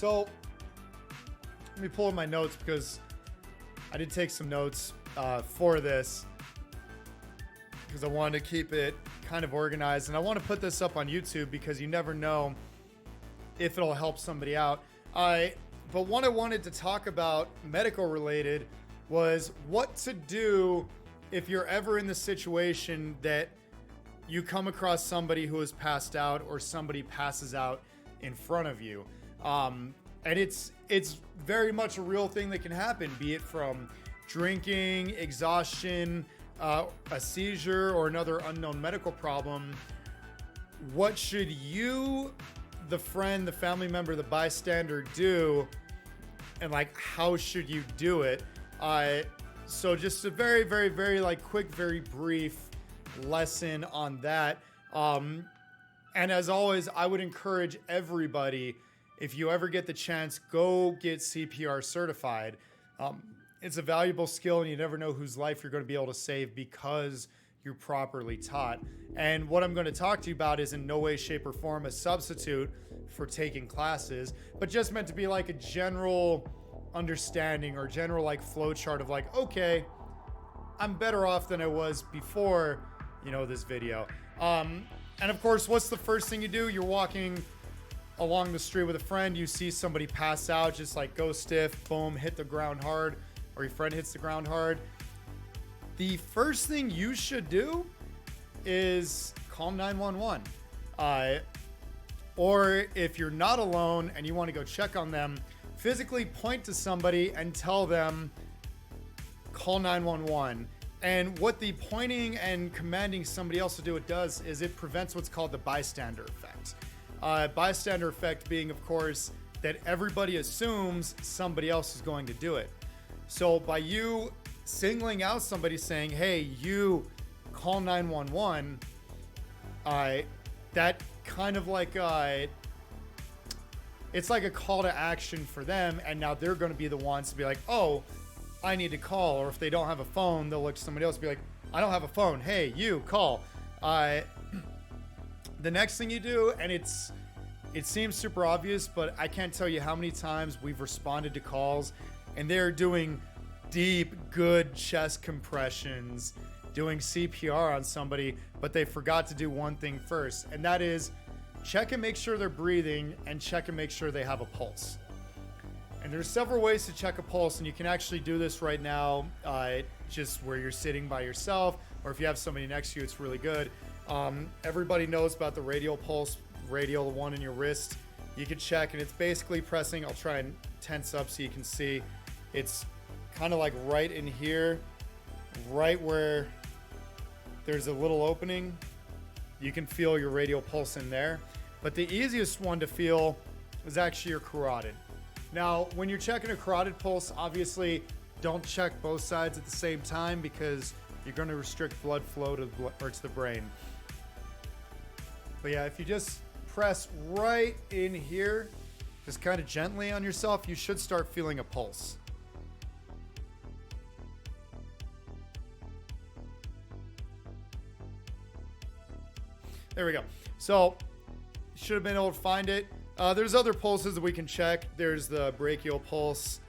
So let me pull up my notes because I did take some notes for this because I wanted to keep it kind of organized, and I want to put this up on YouTube because you never know if it'll help somebody out. But what I wanted to talk about medical related was what to do if you're ever in the situation that you come across somebody who has passed out or somebody passes out in front of you. And it's very much a real thing that can happen, be it from drinking, exhaustion, a seizure, or another unknown medical problem. What should you, the friend, the family member, the bystander do? And like, how should you do it? So just a very, very, very like quick, very brief lesson on that. And as always, I would encourage everybody, if you ever get the chance, go get CPR certified. It's a valuable skill, and you never know whose life you're going to be able to save because you're properly taught. And what I'm going to talk to you about is in no way, shape, or form a substitute for taking classes, but just meant to be like a general understanding or general like flow chart of like, okay, I'm better off than I was before, this video. And of course, what's the first thing you do? You're walking along the street with a friend, you see somebody pass out, just like go stiff, boom, hit the ground hard, or your friend hits the ground hard. The first thing you should do is call 911. Or if you're not alone and you want to go check on them, physically point to somebody and tell them, call 911. And what the pointing and commanding somebody else to do it does is it prevents what's called the bystander effect. Bystander effect being, of course, that everybody assumes somebody else is going to do it. So by you singling out somebody saying, hey, you call 911, that kind of like, it's like a call to action for them. And now they're going to be the ones to be like, oh, I need to call. Or if they don't have a phone, they'll look to somebody else and be like, I don't have a phone. Hey, you call. The next thing you do, and it seems super obvious, but I can't tell you how many times we've responded to calls and they're doing deep, good chest compressions, doing CPR on somebody, but they forgot to do one thing first, and that is check and make sure they're breathing and check and make sure they have a pulse. And there's several ways to check a pulse, and you can actually do this right now, just where you're sitting by yourself, or if you have somebody next to you, it's really good. Everybody knows about the Radial Pulse, radial, the one in your wrist. You can check, and it's basically pressing. I'll try and tense up so you can see. It's kind of like right in here, right where there's a little opening. You can feel your radial pulse in there. But the easiest one to feel is actually your carotid. Now, when you're checking a carotid pulse, obviously don't check both sides at the same time because you're going to restrict blood flow to the brain. But yeah, if you just press right in here, just kind of gently on yourself, you should start feeling a pulse. There we go. So you should have been able to find it. There's other pulses that we can check. There's the brachial pulse,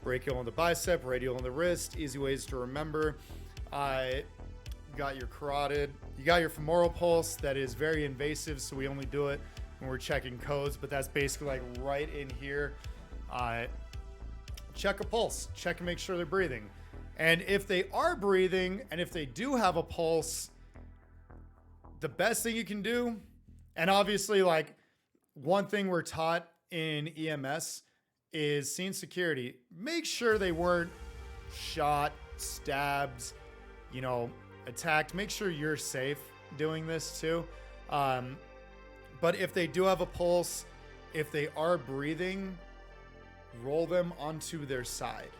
brachial on the bicep, radial on the wrist. Easy ways to remember. You got your carotid. You got your femoral pulse. That is very invasive, so we only do it when we're checking codes, but that's basically like right in here. Check a pulse. Check and make sure they're breathing. And if they are breathing, and if they do have a pulse, the best thing you can do, and obviously like one thing we're taught in EMS is scene security. Make sure they weren't shot, stabbed, attacked. Make sure you're safe doing this too. But if they do have a pulse, if they are breathing, roll them onto their side.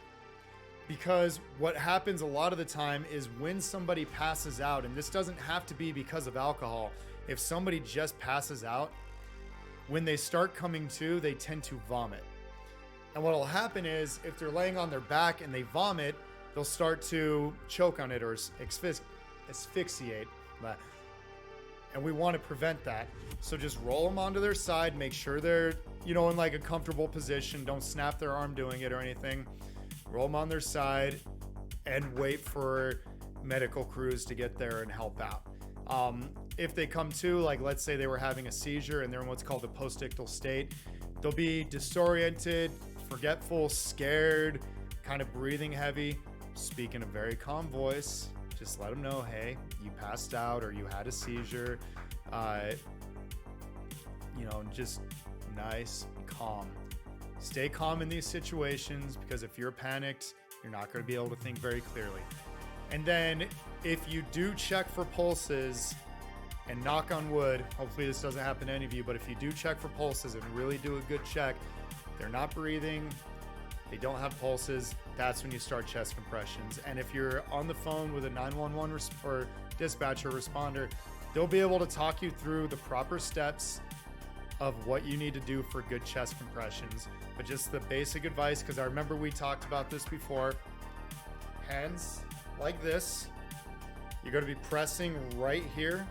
Because what happens a lot of the time is when somebody passes out, and this doesn't have to be because of alcohol, if somebody just passes out, when they start coming to, they tend to vomit. And what will happen is if they're laying on their back and they vomit, they'll start to choke on it or asphyxiate. And we want to prevent that. So just roll them onto their side, make sure they're you know, in like a comfortable position. Don't snap their arm doing it or anything. Roll them on their side and wait for medical crews to get there and help out. If they come to, like, let's say they were having a seizure and they're in what's called a postictal state, they'll be disoriented, forgetful, scared, kind of breathing heavy, speak in a very calm voice. Just let them know, hey, you passed out or you had a seizure. You know, just nice, calm. Stay calm in these situations, because if you're panicked, you're not going to be able to think very clearly. And then if you do check for pulses, and knock on wood, hopefully this doesn't happen to any of you, but if you do check for pulses and really do a good check, they're not breathing, they don't have pulses, that's when you start chest compressions. And if you're on the phone with a 911 or dispatcher responder, they'll be able to talk you through the proper steps of what you need to do for good chest compressions. But just the basic advice, because I remember we talked about this before, hands like this. You're going to be pressing right here,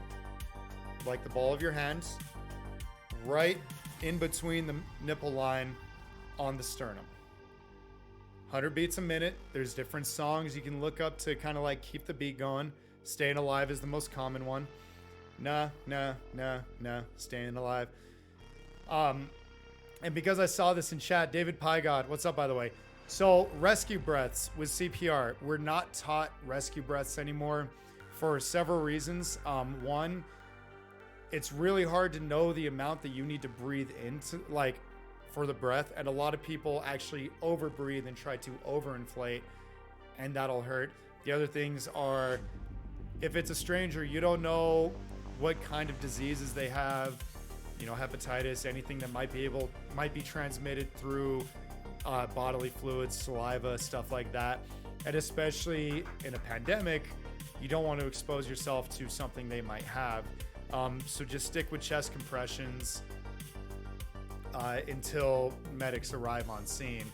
like the ball of your hands, right in between the nipple line on the sternum. 100 beats a minute. There's different songs you can look up to kind of like keep the beat going. Staying Alive is the most common one. Nah, Staying Alive. And because I saw this in chat, David Pygod, what's up, by the way? So rescue breaths with CPR, we're not taught rescue breaths anymore for several reasons. One, it's really hard to know the amount that you need to breathe into, like, for the breath. And a lot of people actually overbreathe and try to overinflate, and that'll hurt. The other things are, if it's a stranger, you don't know what kind of diseases they have, you know, hepatitis, anything that might be transmitted through bodily fluids, saliva, stuff like that. And especially in a pandemic, you don't want to expose yourself to something they might have. So just stick with chest compressions until medics arrive on scene.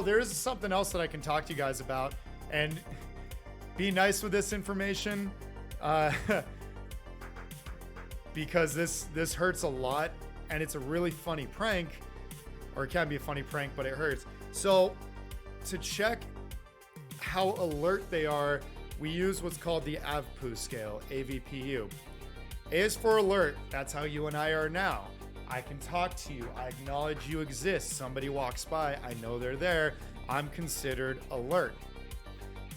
There is something else that I can talk to you guys about, and be nice with this information, because this hurts a lot, and it's a really funny prank, or it can be a funny prank, but it hurts. So to check how alert they are, we use what's called the AVPU scale, AVPU. A is for alert. That's how you and I are now. I can talk to you. I acknowledge you exist. Somebody walks by. I know they're there. I'm considered alert.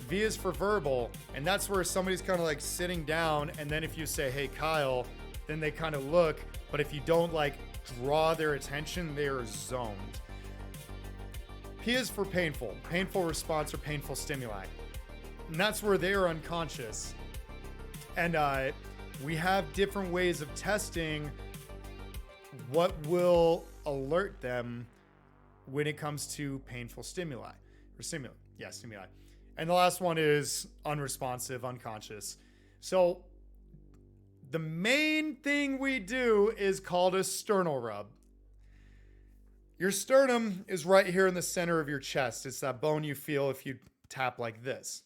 V is for verbal, and that's where somebody's kind of like sitting down, and then if you say, hey, Kyle, then they kind of look, but if you don't like draw their attention, they are zoned. P is for painful response or painful stimuli. And that's where they are unconscious. And we have different ways of testing what will alert them when it comes to painful stimuli. Stimuli. And the last one is unresponsive, unconscious. So the main thing we do is called a sternal rub. Your sternum is right here in the center of your chest. It's that bone you feel if you tap like this.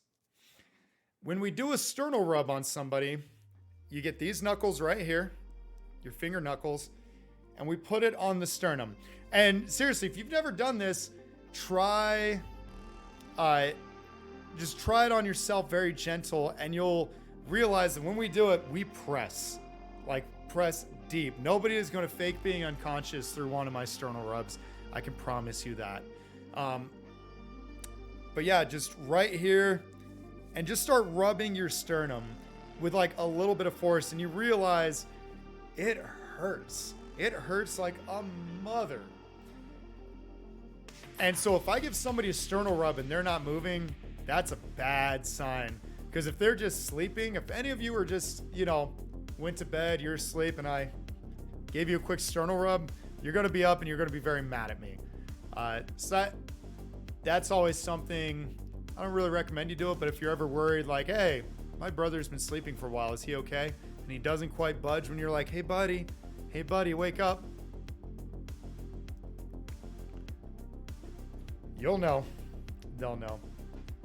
When we do a sternal rub on somebody, you get these knuckles right here, your finger knuckles, and we put it on the sternum. And seriously, if you've never done this, just try it on yourself, very gentle, and you'll realize that when we do it, we press deep. Nobody is going to fake being unconscious through one of my sternal rubs. I can promise you that. But yeah, just right here, and just start rubbing your sternum with like a little bit of force, and you realize it hurts. It hurts like a mother. And so if I give somebody a sternal rub and they're not moving, that's a bad sign. Because if they're just sleeping, if any of you are just, went to bed, you're asleep, and I gave you a quick sternal rub, you're going to be up and you're going to be very mad at me. So that's always something I don't really recommend you do it, but if you're ever worried, like, hey, my brother's been sleeping for a while, is he okay? And he doesn't quite budge when you're like, hey buddy, wake up. You'll know. They'll know.